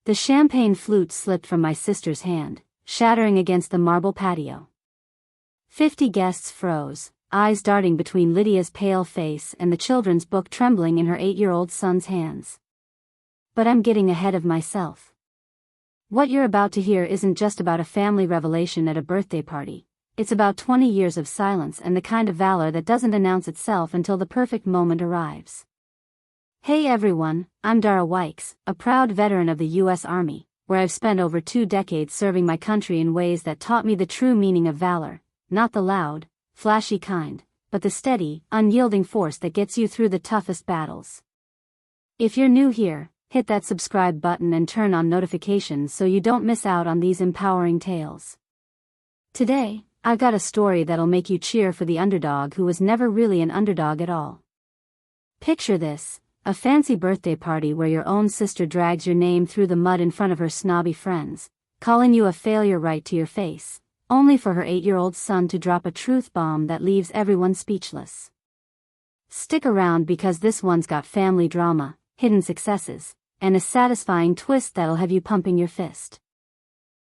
The champagne flute slipped from my sister's hand, shattering against the marble patio. 50 guests froze, eyes darting between Lydia's pale face and the children's book trembling in her 8-year-old son's hands. But I'm getting ahead of myself. What you're about to hear isn't just about a family revelation at a birthday party. It's about 20 years of silence and the kind of valor that doesn't announce itself until the perfect moment arrives. Hey everyone, I'm Dara Wykes, a proud veteran of the U.S. Army, where I've spent over 2 decades serving my country in ways that taught me the true meaning of valor, not the loud, flashy kind, but the steady, unyielding force that gets you through the toughest battles. If you're new here, hit that subscribe button and turn on notifications so you don't miss out on these empowering tales. Today, I've got a story that'll make you cheer for the underdog who was never really an underdog at all. Picture this, a fancy birthday party where your own sister drags your name through the mud in front of her snobby friends, calling you a failure right to your face, only for her 8-year-old son to drop a truth bomb that leaves everyone speechless. Stick around because this one's got family drama, hidden successes, and a satisfying twist that'll have you pumping your fist.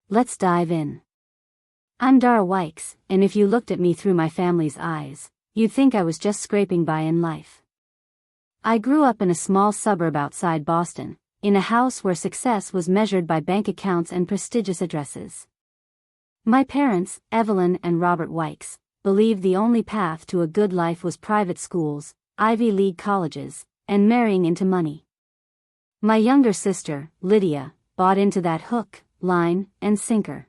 Let's dive in. I'm Dara Wykes, and if you looked at me through my family's eyes, you'd think I was just scraping by in life. I grew up in a small suburb outside Boston, in a house where success was measured by bank accounts and prestigious addresses. My parents, Evelyn and Robert Wykes, believed the only path to a good life was private schools, Ivy League colleges, and marrying into money. My younger sister, Lydia, bought into that hook, line, and sinker.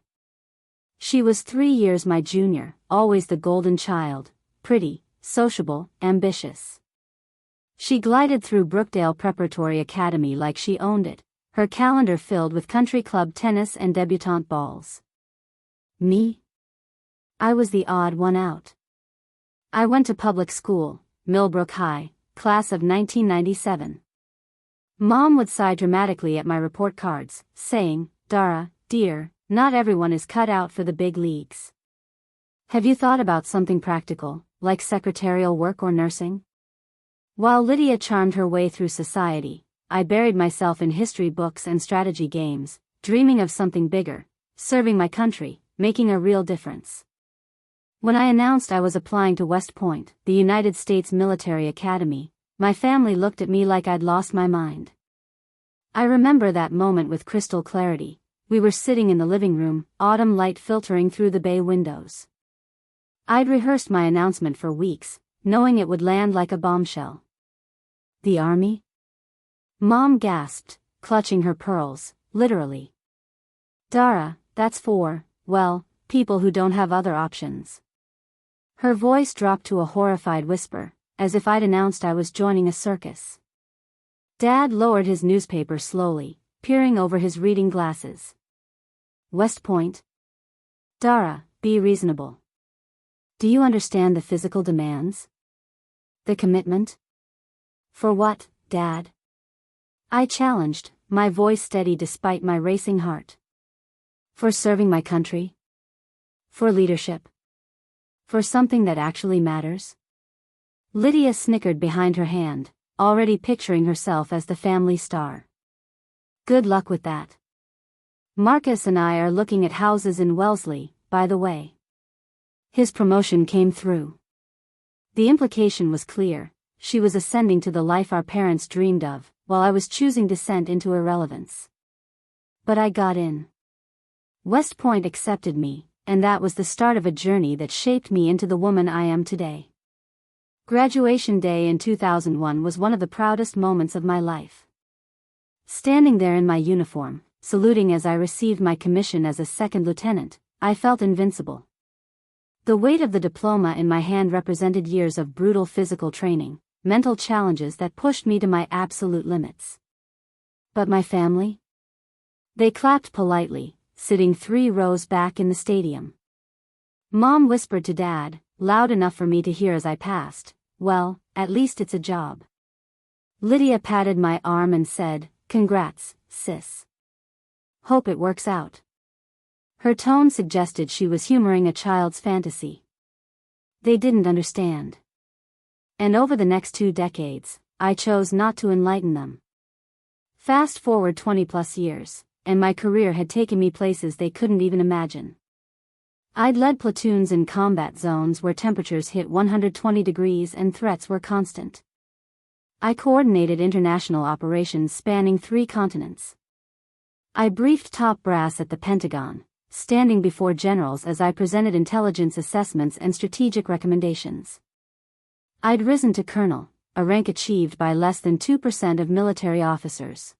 She was 3 years my junior, always the golden child, pretty, sociable, ambitious. She glided through Brookdale Preparatory Academy like she owned it, her calendar filled with country club tennis and debutante balls. Me? I was the odd one out. I went to public school, Millbrook High, class of 1997. Mom would sigh dramatically at my report cards, saying, "Dara, dear, not everyone is cut out for the big leagues. Have you thought about something practical, like secretarial work or nursing?" While Lydia charmed her way through society, I buried myself in history books and strategy games, dreaming of something bigger, serving my country, making a real difference. When I announced I was applying to West Point, the United States Military Academy, my family looked at me like I'd lost my mind. I remember that moment with crystal clarity. We were sitting in the living room, autumn light filtering through the bay windows. I'd rehearsed my announcement for weeks, knowing it would land like a bombshell. The Army? Mom gasped, clutching her pearls, literally. "Dara, that's for, well, people who don't have other options." Her voice dropped to a horrified whisper, as if I'd announced I was joining a circus. Dad lowered his newspaper slowly, peering over his reading glasses. "West Point? Dara, be reasonable. Do you understand the physical demands? The commitment?" "For what, Dad?" I challenged, my voice steady despite my racing heart. "For serving my country? For leadership? For something that actually matters?" Lydia snickered behind her hand, already picturing herself as the family star. "Good luck with that. Marcus and I are looking at houses in Wellesley, by the way." His promotion came through. The implication was clear. She was ascending to the life our parents dreamed of, while I was choosing descent into irrelevance. But I got in. West Point accepted me, and that was the start of a journey that shaped me into the woman I am today. Graduation day in 2001 was one of the proudest moments of my life. Standing there in my uniform, saluting as I received my commission as a second lieutenant, I felt invincible. The weight of the diploma in my hand represented years of brutal physical training, mental challenges that pushed me to my absolute limits. But my family? They clapped politely, sitting 3 rows back in the stadium. Mom whispered to Dad, loud enough for me to hear as I passed, "Well, at least it's a job." Lydia patted my arm and said, "Congrats, sis. Hope it works out." Her tone suggested she was humoring a child's fantasy. They didn't understand. And over the next 2 decades, I chose not to enlighten them. Fast forward 20+ years, and my career had taken me places they couldn't even imagine. I'd led platoons in combat zones where temperatures hit 120 degrees and threats were constant. I coordinated international operations spanning 3 continents. I briefed top brass at the Pentagon, standing before generals as I presented intelligence assessments and strategic recommendations. I'd risen to colonel, a rank achieved by less than 2% of military officers.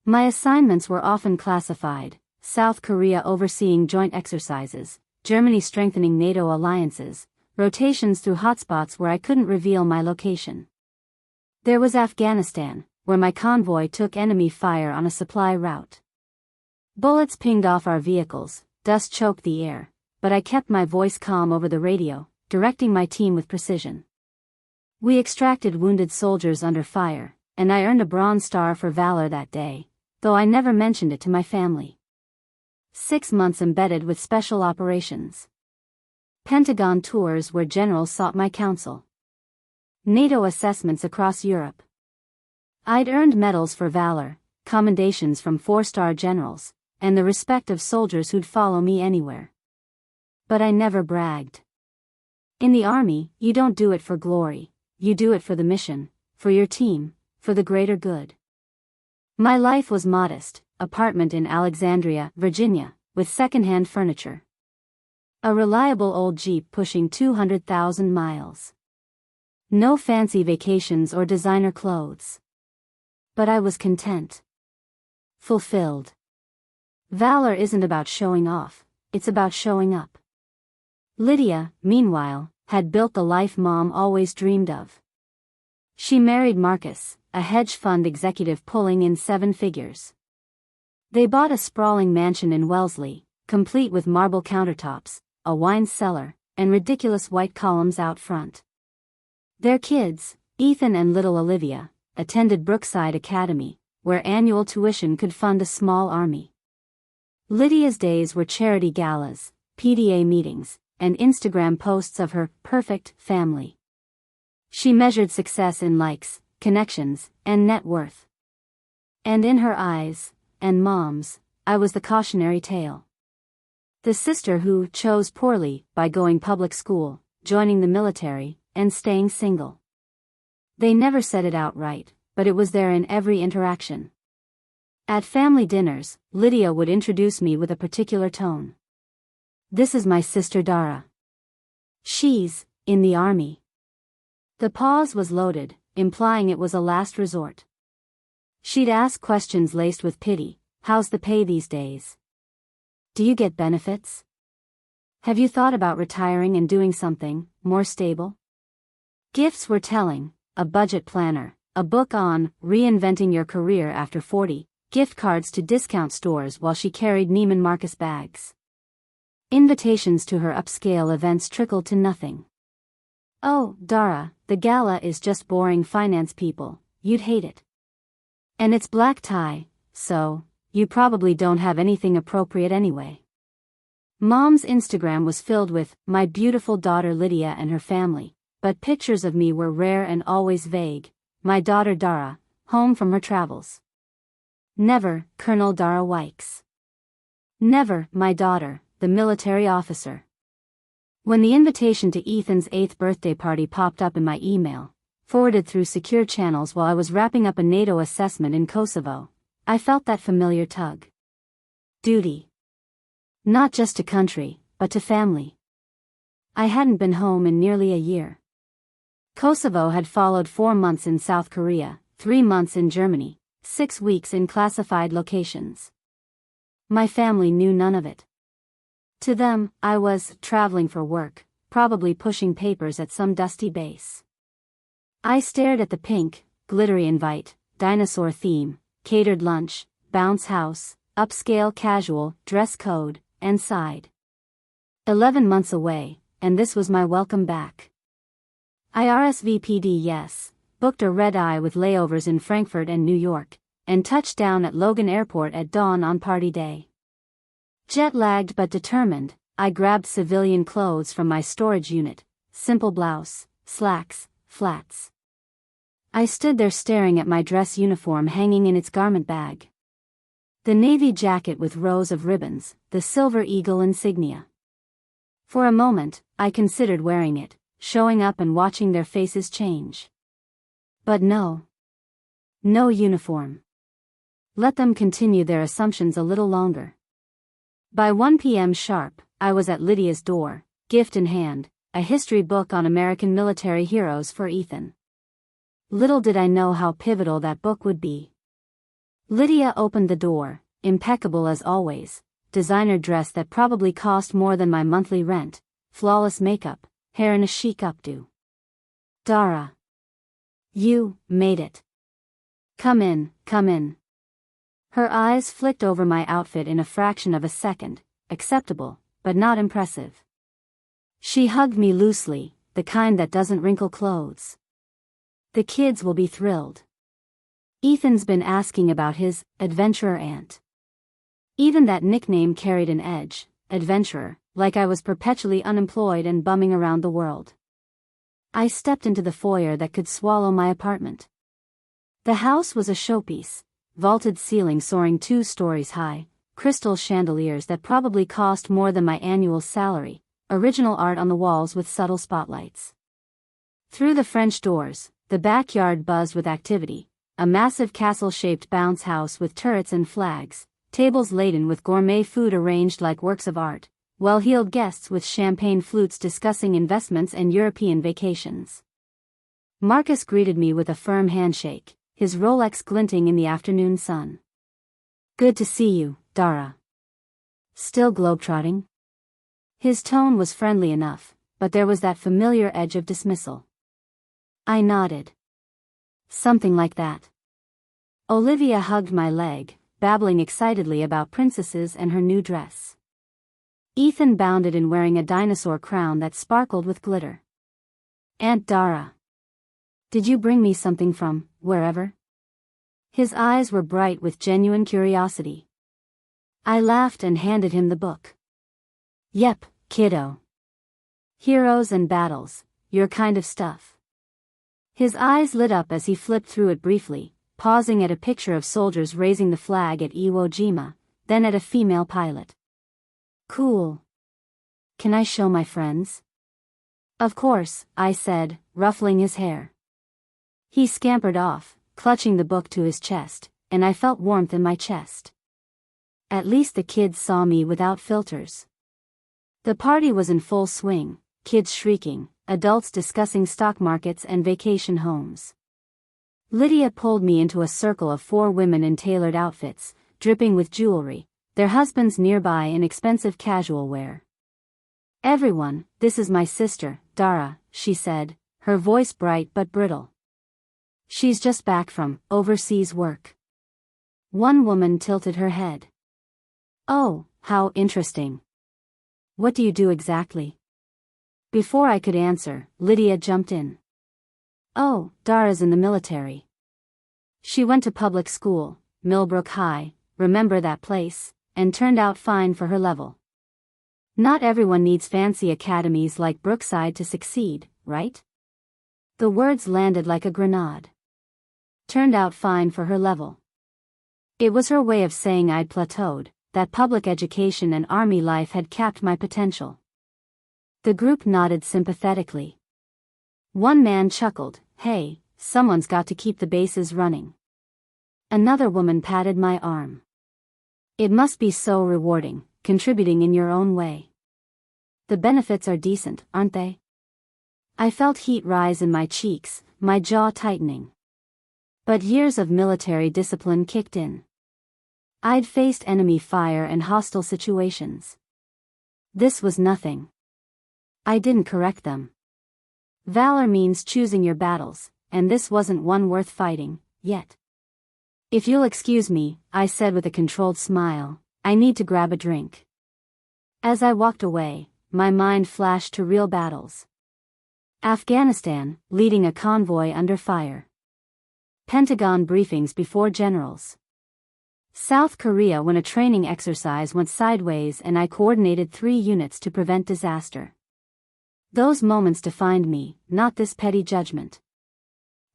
My assignments were often classified: South Korea overseeing joint exercises, Germany strengthening NATO alliances, rotations through hotspots where I couldn't reveal my location. There was Afghanistan, where my convoy took enemy fire on a supply route. Bullets pinged off our vehicles, dust choked the air, but I kept my voice calm over the radio, directing my team with precision. We extracted wounded soldiers under fire, and I earned a Bronze Star for valor that day, though I never mentioned it to my family. 6 months embedded with special operations. Pentagon tours where generals sought my counsel. NATO assessments across Europe. I'd earned medals for valor, commendations from 4-star generals, and the respect of soldiers who'd follow me anywhere. But I never bragged. In the Army, you don't do it for glory, you do it for the mission, for your team, for the greater good. My life was modest: apartment in Alexandria, Virginia, with second-hand furniture. A reliable old Jeep pushing 200,000 miles. No fancy vacations or designer clothes. But I was content. Fulfilled. Valor isn't about showing off, it's about showing up. Lydia, meanwhile, had built the life Mom always dreamed of. She married Marcus, a hedge fund executive pulling in 7 figures. They bought a sprawling mansion in Wellesley, complete with marble countertops, a wine cellar, and ridiculous white columns out front. Their kids, Ethan and little Olivia, attended Brookside Academy, where annual tuition could fund a small army. Lydia's days were charity galas, PDA meetings, and Instagram posts of her perfect family. She measured success in likes, connections, and net worth. And in her eyes, and Mom's, I was the cautionary tale. The sister who chose poorly by going public school, joining the military, and staying single. They never said it outright, but it was there in every interaction. At family dinners, Lydia would introduce me with a particular tone. "This is my sister Dara. She's in the Army." The pause was loaded, implying it was a last resort. She'd ask questions laced with pity. "How's the pay these days? Do you get benefits? Have you thought about retiring and doing something more stable?" Gifts were telling: a budget planner, a book on reinventing your career after 40, gift cards to discount stores while she carried Neiman Marcus bags. Invitations to her upscale events trickled to nothing. "Oh, Dara, the gala is just boring finance people, you'd hate it. And it's black tie, so you probably don't have anything appropriate anyway." Mom's Instagram was filled with my beautiful daughter Lydia and her family, but pictures of me were rare and always vague. My daughter Dara, home from her travels. Never, Colonel Dara Wykes. Never, my daughter, the military officer. When the invitation to Ethan's 8th birthday party popped up in my email, forwarded through secure channels while I was wrapping up a NATO assessment in Kosovo, I felt that familiar tug. Duty. Not just to country, but to family. I hadn't been home in nearly a year. Kosovo had followed 4 months in South Korea, 3 months in Germany, 6 weeks in classified locations. My family knew none of it. To them, I was traveling for work, probably pushing papers at some dusty base. I stared at the pink, glittery invite, dinosaur theme, catered lunch, bounce house, upscale casual, dress code, and sighed. 11 months away, and this was my welcome back. I RSVP'd yes, booked a red-eye with layovers in Frankfurt and New York, and touched down at Logan Airport at dawn on party day. Jet-lagged but determined, I grabbed civilian clothes from my storage unit, simple blouse, slacks, flats. I stood there staring at my dress uniform hanging in its garment bag. The navy jacket with rows of ribbons, the silver eagle insignia. For a moment, I considered wearing it, showing up and watching their faces change. But no. No uniform. Let them continue their assumptions a little longer. By 1 p.m. sharp, I was at Lydia's door, gift in hand, a history book on American military heroes for Ethan. Little did I know how pivotal that book would be. Lydia opened the door, impeccable as always, designer dress that probably cost more than my monthly rent, flawless makeup, hair in a chic updo. Dara. You made it. Come in, come in. Her eyes flicked over my outfit in a fraction of a second, acceptable, but not impressive. She hugged me loosely, the kind that doesn't wrinkle clothes. The kids will be thrilled. Ethan's been asking about his adventurer aunt. Even that nickname carried an edge, adventurer, like I was perpetually unemployed and bumming around the world. I stepped into the foyer that could swallow my apartment. The house was a showpiece, vaulted ceiling soaring 2 stories high, crystal chandeliers that probably cost more than my annual salary, original art on the walls with subtle spotlights. Through the French doors, the backyard buzzed with activity, a massive castle-shaped bounce house with turrets and flags, tables laden with gourmet food arranged like works of art, well-heeled guests with champagne flutes discussing investments and European vacations. Marcus greeted me with a firm handshake, his Rolex glinting in the afternoon sun. Good to see you, Dara. Still globetrotting? His tone was friendly enough, but there was that familiar edge of dismissal. I nodded. Something like that. Olivia hugged my leg, babbling excitedly about princesses and her new dress. Ethan bounded in wearing a dinosaur crown that sparkled with glitter. Aunt Dara. Did you bring me something from wherever? His eyes were bright with genuine curiosity. I laughed and handed him the book. Yep, kiddo. Heroes and battles, your kind of stuff. His eyes lit up as he flipped through it briefly, pausing at a picture of soldiers raising the flag at Iwo Jima, then at a female pilot. Cool. Can I show my friends? Of course, I said, ruffling his hair. He scampered off, clutching the book to his chest, and I felt warmth in my chest. At least the kids saw me without filters. The party was in full swing, kids shrieking, adults discussing stock markets and vacation homes. Lydia pulled me into a circle of 4 women in tailored outfits, dripping with jewelry, their husbands nearby in expensive casual wear. Everyone, this is my sister, Dara, she said, her voice bright but brittle. She's just back from overseas work. One woman tilted her head. Oh, how interesting. What do you do exactly? Before I could answer, Lydia jumped in. Oh, Dara's in the military. She went to public school, Millbrook High, remember that place, and turned out fine for her level. Not everyone needs fancy academies like Brookside to succeed, right? The words landed like a grenade. Turned out fine for her level. It was her way of saying I'd plateaued, that public education and army life had capped my potential. The group nodded sympathetically. One man chuckled, hey, someone's got to keep the bases running. Another woman patted my arm. It must be so rewarding, contributing in your own way. The benefits are decent, aren't they? I felt heat rise in my cheeks, my jaw tightening. But years of military discipline kicked in. I'd faced enemy fire and hostile situations. This was nothing. I didn't correct them. Valor means choosing your battles, and this wasn't one worth fighting, yet. If you'll excuse me, I said with a controlled smile, I need to grab a drink. As I walked away, my mind flashed to real battles. Afghanistan, leading a convoy under fire. Pentagon briefings before generals. South Korea when a training exercise went sideways and I coordinated 3 units to prevent disaster. Those moments defined me, not this petty judgment.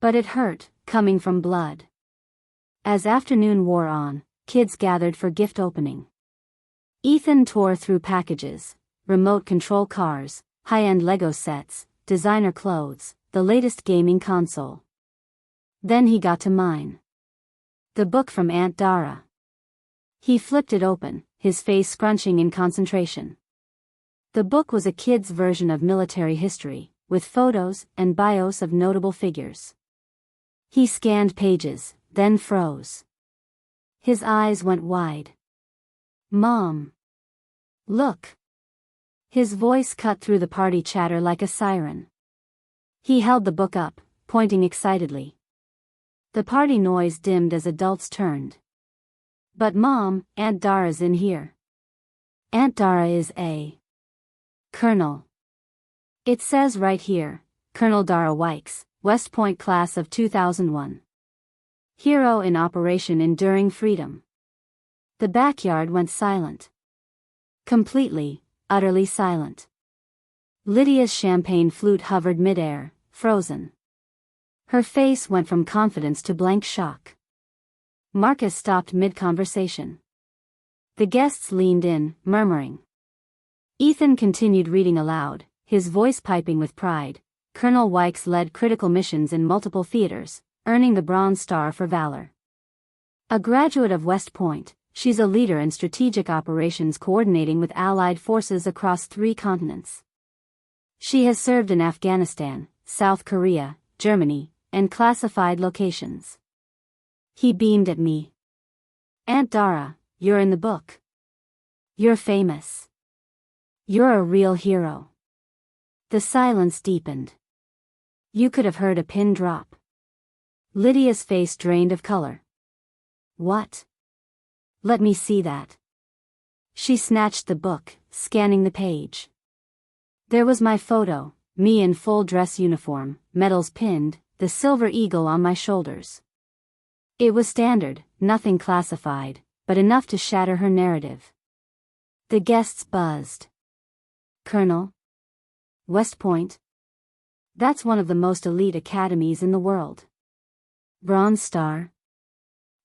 But it hurt, coming from blood. As afternoon wore on, kids gathered for gift opening. Ethan tore through packages, remote control cars, high-end Lego sets, designer clothes, the latest gaming console. Then he got to mine. The book from Aunt Dara. He flipped it open, his face scrunching in concentration. The book was a kid's version of military history, with photos and bios of notable figures. He scanned pages, then froze. His eyes went wide. "Mom! Look!" His voice cut through the party chatter like a siren. He held the book up, pointing excitedly. The party noise dimmed as adults turned. "But Mom, Aunt Dara's in here." "Aunt Dara is a colonel. It says right here, Colonel Dara Wykes, West Point class of 2001. Hero in Operation Enduring Freedom." The backyard went silent. Completely, utterly silent. Lydia's champagne flute hovered midair, frozen. Her face went from confidence to blank shock. Marcus stopped mid-conversation. The guests leaned in, murmuring. Ethan continued reading aloud, his voice piping with pride. Colonel Wykes led critical missions in multiple theaters, earning the Bronze Star for Valor. A graduate of West Point, she's a leader in strategic operations coordinating with Allied forces across 3 continents. She has served in Afghanistan, South Korea, Germany, and classified locations. He beamed at me. "Aunt Dara, you're in the book. You're famous. You're a real hero." The silence deepened. You could have heard a pin drop. Lydia's face drained of color. "What? Let me see that." She snatched the book, scanning the page. There was my photo, me in full dress uniform, medals pinned, the silver eagle on my shoulders. It was standard, nothing classified, but enough to shatter her narrative. The guests buzzed. "Colonel? West Point? That's one of the most elite academies in the world. Bronze Star?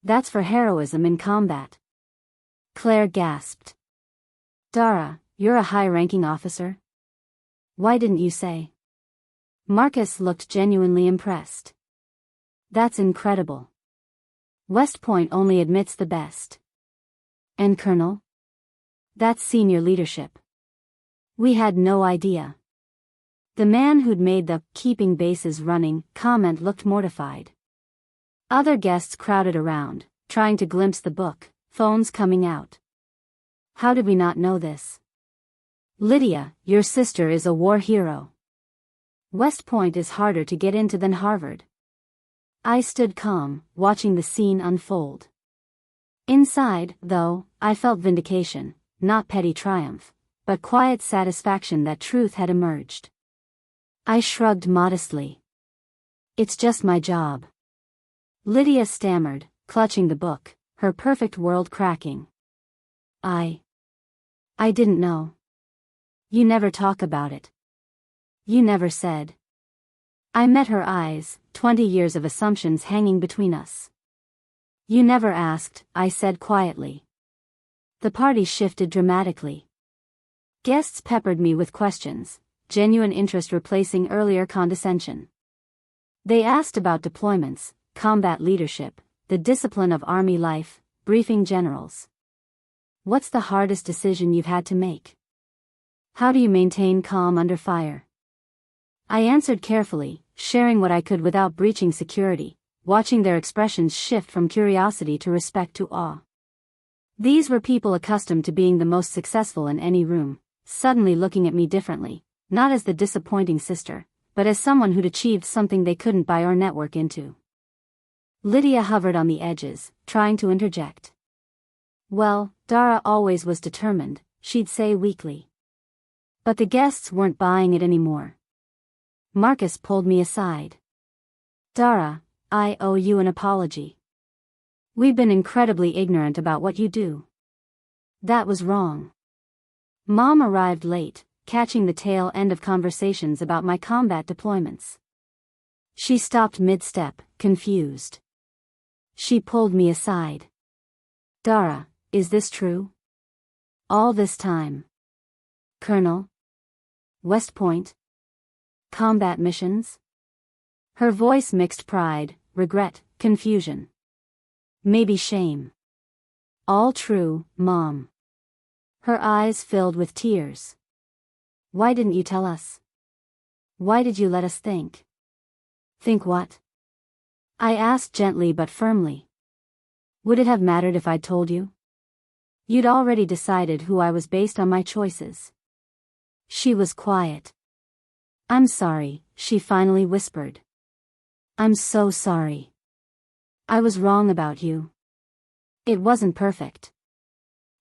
That's for heroism in combat." Claire gasped. "Dara, you're a high-ranking officer? Why didn't you say?" Marcus looked genuinely impressed. "That's incredible. West Point only admits the best. And Colonel? That's senior leadership. We had no idea." The man who'd made the "keeping bases running" comment looked mortified. Other guests crowded around, trying to glimpse the book, phones coming out. "How did we not know this? Lydia, your sister is a war hero. West Point is harder to get into than Harvard." I stood calm, watching the scene unfold. Inside, though, I felt vindication, not petty triumph, but quiet satisfaction that truth had emerged. I shrugged modestly. "It's just my job." Lydia stammered, clutching the book, her perfect world cracking. I didn't know. You never talk about it. You never said." I met her eyes, 20 years of assumptions hanging between us. "You never asked," I said quietly. The party shifted dramatically. Guests peppered me with questions, genuine interest replacing earlier condescension. They asked about deployments, combat leadership, the discipline of army life, briefing generals. "What's the hardest decision you've had to make? How do you maintain calm under fire?" I answered carefully, sharing what I could without breaching security, watching their expressions shift from curiosity to respect to awe. These were people accustomed to being the most successful in any room, suddenly looking at me differently, not as the disappointing sister, but as someone who'd achieved something they couldn't buy or network into. Lydia hovered on the edges, trying to interject. "Well, Dara always was determined," she'd say weakly. But the guests weren't buying it anymore. Marcus pulled me aside. "Dara, I owe you an apology. We've been incredibly ignorant about what you do. That was wrong." Mom arrived late, catching the tail end of conversations about my combat deployments. She stopped mid-step, confused. She pulled me aside. Dara, is this true? All this time. Colonel? West Point? Combat missions? Her voice mixed pride, regret, confusion. Maybe shame. All true, Mom. Her eyes filled with tears. Why didn't you tell us? Why did you let us think? Think what? I asked gently but firmly. Would it have mattered if I'd told you? You'd already decided who I was based on my choices. She was quiet. I'm sorry, she finally whispered. I'm so sorry. I was wrong about you. It wasn't perfect.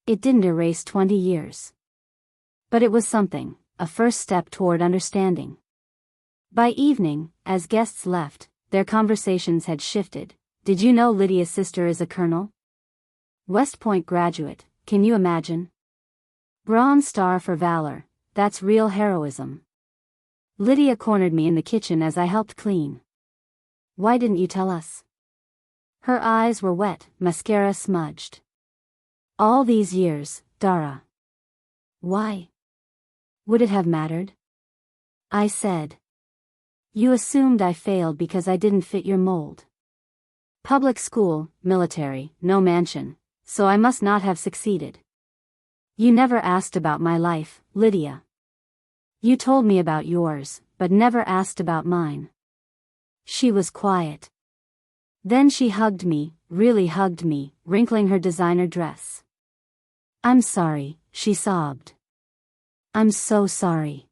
It didn't erase 20 years. But it was something, a first step toward understanding. By evening, as guests left, their conversations had shifted. Did you know Lydia's sister is a colonel? West Point graduate, can you imagine? Bronze Star for Valor, that's real heroism. Lydia cornered me in the kitchen as I helped clean. Why didn't you tell us? Her eyes were wet, mascara smudged. All these years, Dara. Why? Would it have mattered? I said. You assumed I failed because I didn't fit your mold. Public school, military, no mansion, so I must not have succeeded. You never asked about my life, Lydia. You told me about yours, but never asked about mine. She was quiet. Then she hugged me, really hugged me, wrinkling her designer dress. I'm sorry, she sobbed. I'm so sorry.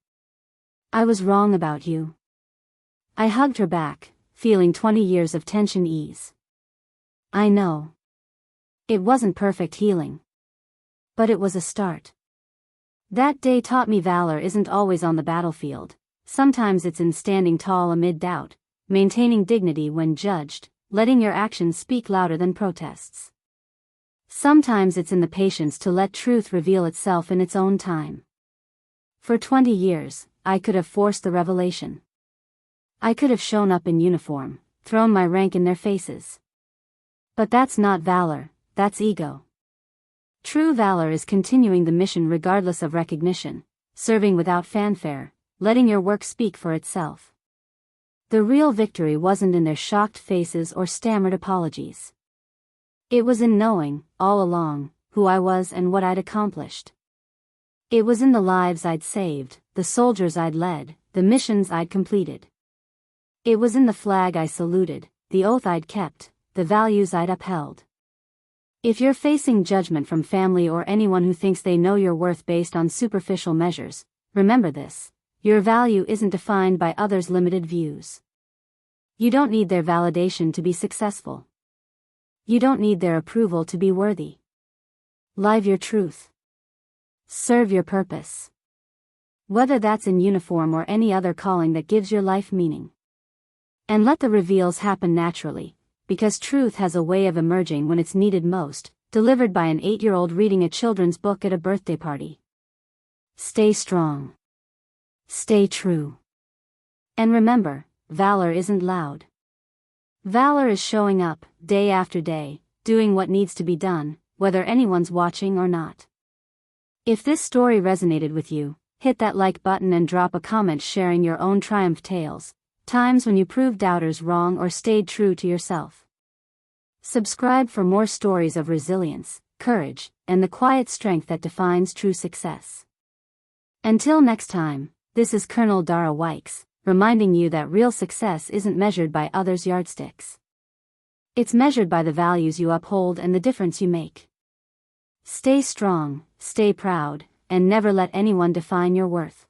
I was wrong about you. I hugged her back, feeling 20 years of tension ease. I know. It wasn't perfect healing. But it was a start. That day taught me valor isn't always on the battlefield. Sometimes it's in standing tall amid doubt, maintaining dignity when judged, letting your actions speak louder than protests. Sometimes it's in the patience to let truth reveal itself in its own time. For 20 years, I could have forced the revelation. I could have shown up in uniform, thrown my rank in their faces. But that's not valor, that's ego. True valor is continuing the mission regardless of recognition, serving without fanfare, letting your work speak for itself. The real victory wasn't in their shocked faces or stammered apologies. It was in knowing, all along, who I was and what I'd accomplished. It was in the lives I'd saved, the soldiers I'd led, the missions I'd completed. It was in the flag I saluted, the oath I'd kept, the values I'd upheld. If you're facing judgment from family or anyone who thinks they know your worth based on superficial measures, remember this: your value isn't defined by others' limited views. You don't need their validation to be successful. You don't need their approval to be worthy. Live your truth. Serve your purpose. Whether that's in uniform or any other calling that gives your life meaning. And let the reveals happen naturally, because truth has a way of emerging when it's needed most, delivered by an 8-year-old reading a children's book at a birthday party. Stay strong. Stay true. And remember, valor isn't loud. Valor is showing up, day after day, doing what needs to be done, whether anyone's watching or not. If this story resonated with you, hit that like button and drop a comment sharing your own triumph tales, times when you proved doubters wrong or stayed true to yourself. Subscribe for more stories of resilience, courage, and the quiet strength that defines true success. Until next time, this is Colonel Dara Wykes, reminding you that real success isn't measured by others' yardsticks. It's measured by the values you uphold and the difference you make. Stay strong, stay proud, and never let anyone define your worth.